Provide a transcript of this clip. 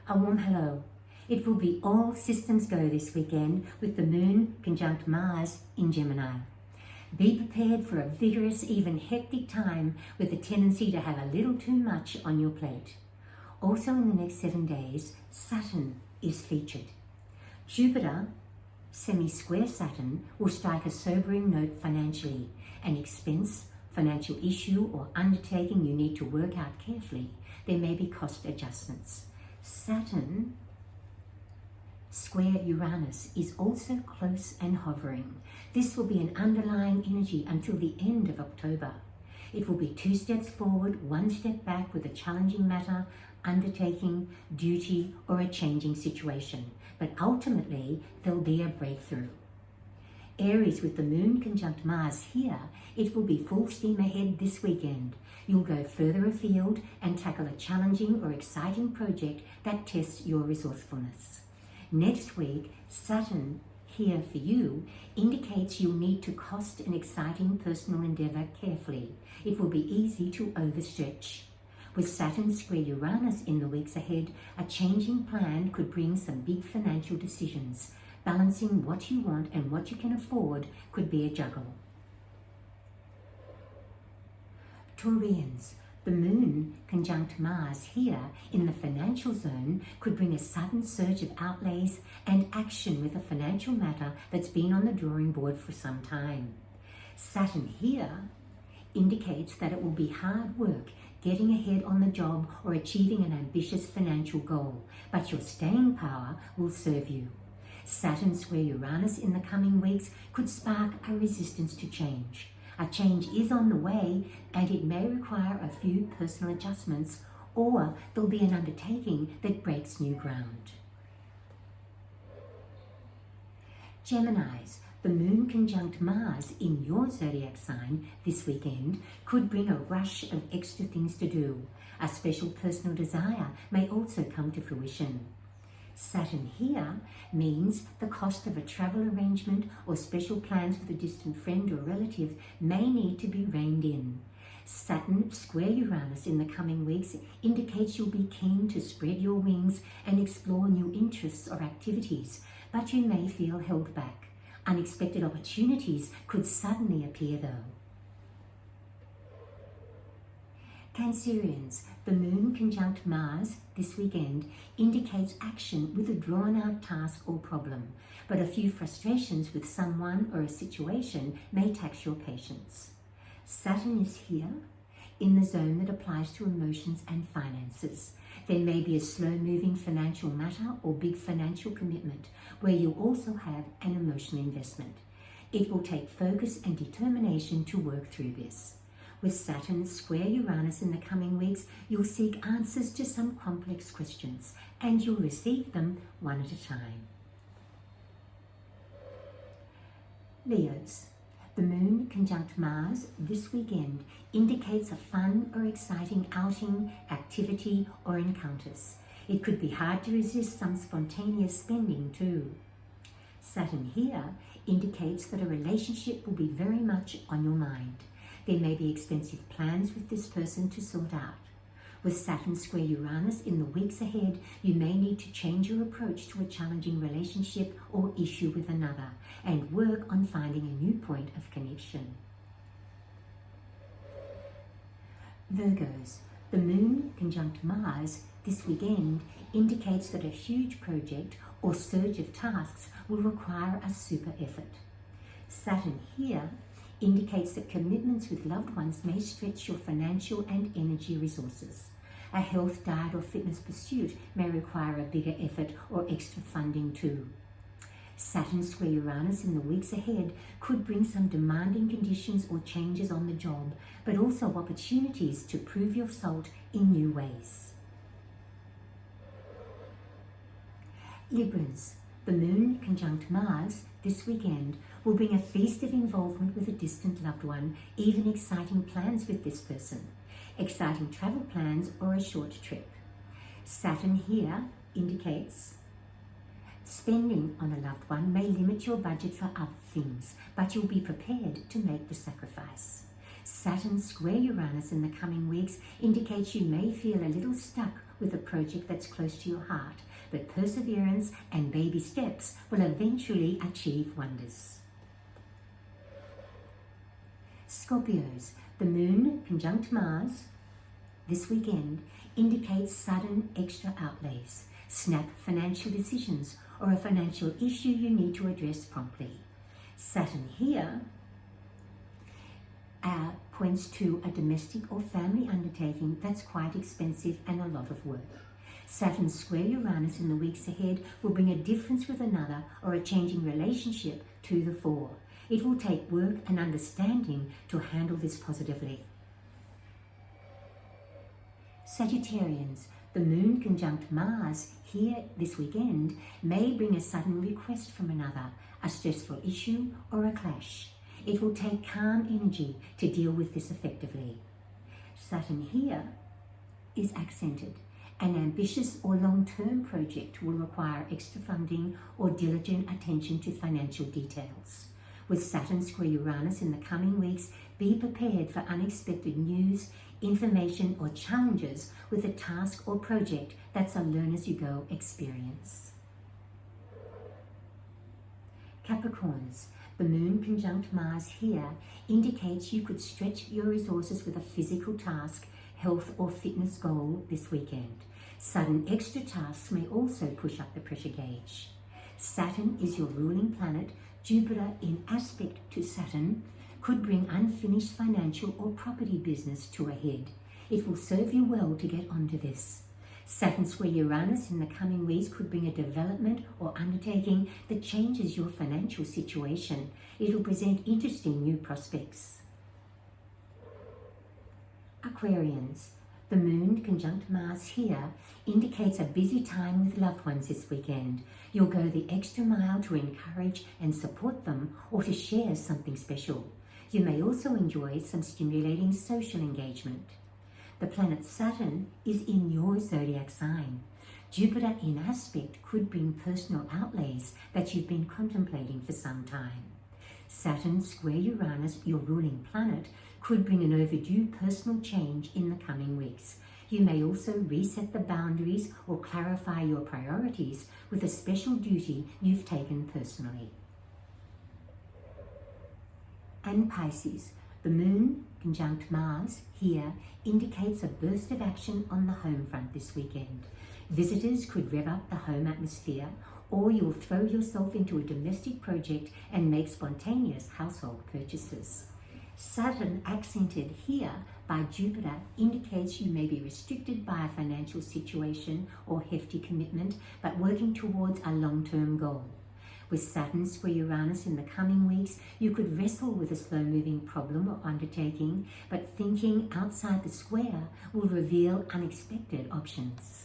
A warm hello. It will be all systems go this weekend with the Moon conjunct Mars in Gemini. Be prepared for a vigorous, even hectic time with a tendency to have a little too much on your plate. Also in the next 7 days, Saturn is featured. Jupiter, semi-square Saturn, will strike a sobering note financially. An expense, financial issue or undertaking you need to work out carefully. There may be cost adjustments. Saturn square Uranus is also close and hovering. This will be an underlying energy until the end of October. It will be 2 steps forward, 1 step back with a challenging matter, undertaking, duty, or a changing situation. But ultimately, there'll be a breakthrough. Aries with the Moon conjunct Mars here, it will be full steam ahead this weekend. You'll go further afield and tackle a challenging or exciting project that tests your resourcefulness. Next week, Saturn here for you indicates you'll need to cost an exciting personal endeavor carefully. It will be easy to overstretch. With Saturn square Uranus in the weeks ahead, a changing plan could bring some big financial decisions. Balancing what you want and what you can afford could be a juggle. Taurians, the Moon conjunct Mars here in the financial zone could bring a sudden surge of outlays and action with a financial matter that's been on the drawing board for some time. Saturn here indicates that it will be hard work getting ahead on the job or achieving an ambitious financial goal, but your staying power will serve you. Saturn square Uranus in the coming weeks could spark a resistance to change. A change is on the way and it may require a few personal adjustments, or there'll be an undertaking that breaks new ground. Geminis, the Moon conjunct Mars in your zodiac sign this weekend could bring a rush of extra things to do. A special personal desire may also come to fruition. Saturn here means the cost of a travel arrangement or special plans with a distant friend or relative may need to be reined in. Saturn square Uranus in the coming weeks indicates you'll be keen to spread your wings and explore new interests or activities, but you may feel held back. Unexpected opportunities could suddenly appear though. Cancerians, the Moon conjunct Mars this weekend indicates action with a drawn-out task or problem, but a few frustrations with someone or a situation may tax your patience. Saturn is here in the zone that applies to emotions and finances. There may be a slow-moving financial matter or big financial commitment where you also have an emotional investment. It will take focus and determination to work through this. With Saturn square Uranus in the coming weeks, you'll seek answers to some complex questions, and you'll receive them one at a time. Leos, the Moon conjunct Mars this weekend indicates a fun or exciting outing, activity, or encounters. It could be hard to resist some spontaneous spending too. Saturn here indicates that a relationship will be very much on your mind. There may be expensive plans with this person to sort out. With Saturn square Uranus in the weeks ahead, you may need to change your approach to a challenging relationship or issue with another and work on finding a new point of connection. Virgos, the Moon conjunct Mars this weekend indicates that a huge project or surge of tasks will require a super effort. Saturn here indicates that commitments with loved ones may stretch your financial and energy resources. A health, diet or fitness pursuit may require a bigger effort or extra funding too. Saturn square Uranus in the weeks ahead could bring some demanding conditions or changes on the job, but also opportunities to prove your salt in new ways. Librans, the Moon conjunct Mars this weekend will bring a feast of involvement with a distant loved one, even exciting plans with this person, exciting travel plans or a short trip. Saturn here indicates spending on a loved one may limit your budget for other things, but you'll be prepared to make the sacrifice. Saturn square Uranus in the coming weeks indicates you may feel a little stuck with a project that's close to your heart, but perseverance and baby steps will eventually achieve wonders. Scorpios, the moon conjunct Mars this weekend indicates sudden extra outlays, snap financial decisions, or a financial issue you need to address promptly. Saturn here points to a domestic or family undertaking that's quite expensive and a lot of work. Saturn square Uranus in the weeks ahead will bring a difference with another or a changing relationship to the fore. It will take work and understanding to handle this positively. Sagittarians, the moon conjunct Mars here this weekend may bring a sudden request from another, a stressful issue or a clash. It will take calm energy to deal with this effectively. Saturn here is accented. An ambitious or long-term project will require extra funding or diligent attention to financial details. With Saturn square Uranus in the coming weeks, be prepared for unexpected news, information or challenges with a task or project that's a learn-as-you-go experience. Capricorns, the moon conjunct Mars here indicates you could stretch your resources with a physical task, health or fitness goal this weekend. Sudden extra tasks may also push up the pressure gauge. Saturn is your ruling planet. Jupiter in aspect to Saturn could bring unfinished financial or property business to a head. It will serve you well to get onto this. Saturn square Uranus in the coming weeks could bring a development or undertaking that changes your financial situation. It will present interesting new prospects. Aquarians, the moon conjunct Mars here indicates a busy time with loved ones this weekend. You'll go the extra mile to encourage and support them or to share something special. You may also enjoy some stimulating social engagement. The planet Saturn is in your zodiac sign. Jupiter in aspect could bring personal outlays that you've been contemplating for some time. Saturn square Uranus, your ruling planet, could bring an overdue personal change in the coming weeks. You may also reset the boundaries or clarify your priorities with a special duty you've taken personally. And Pisces, the moon conjunct Mars here indicates a burst of action on the home front this weekend. Visitors could rev up the home atmosphere, or you'll throw yourself into a domestic project and make spontaneous household purchases. Saturn accented here by Jupiter indicates you may be restricted by a financial situation or hefty commitment, but working towards a long-term goal. With Saturn square Uranus in the coming weeks, you could wrestle with a slow-moving problem or undertaking, but thinking outside the square will reveal unexpected options.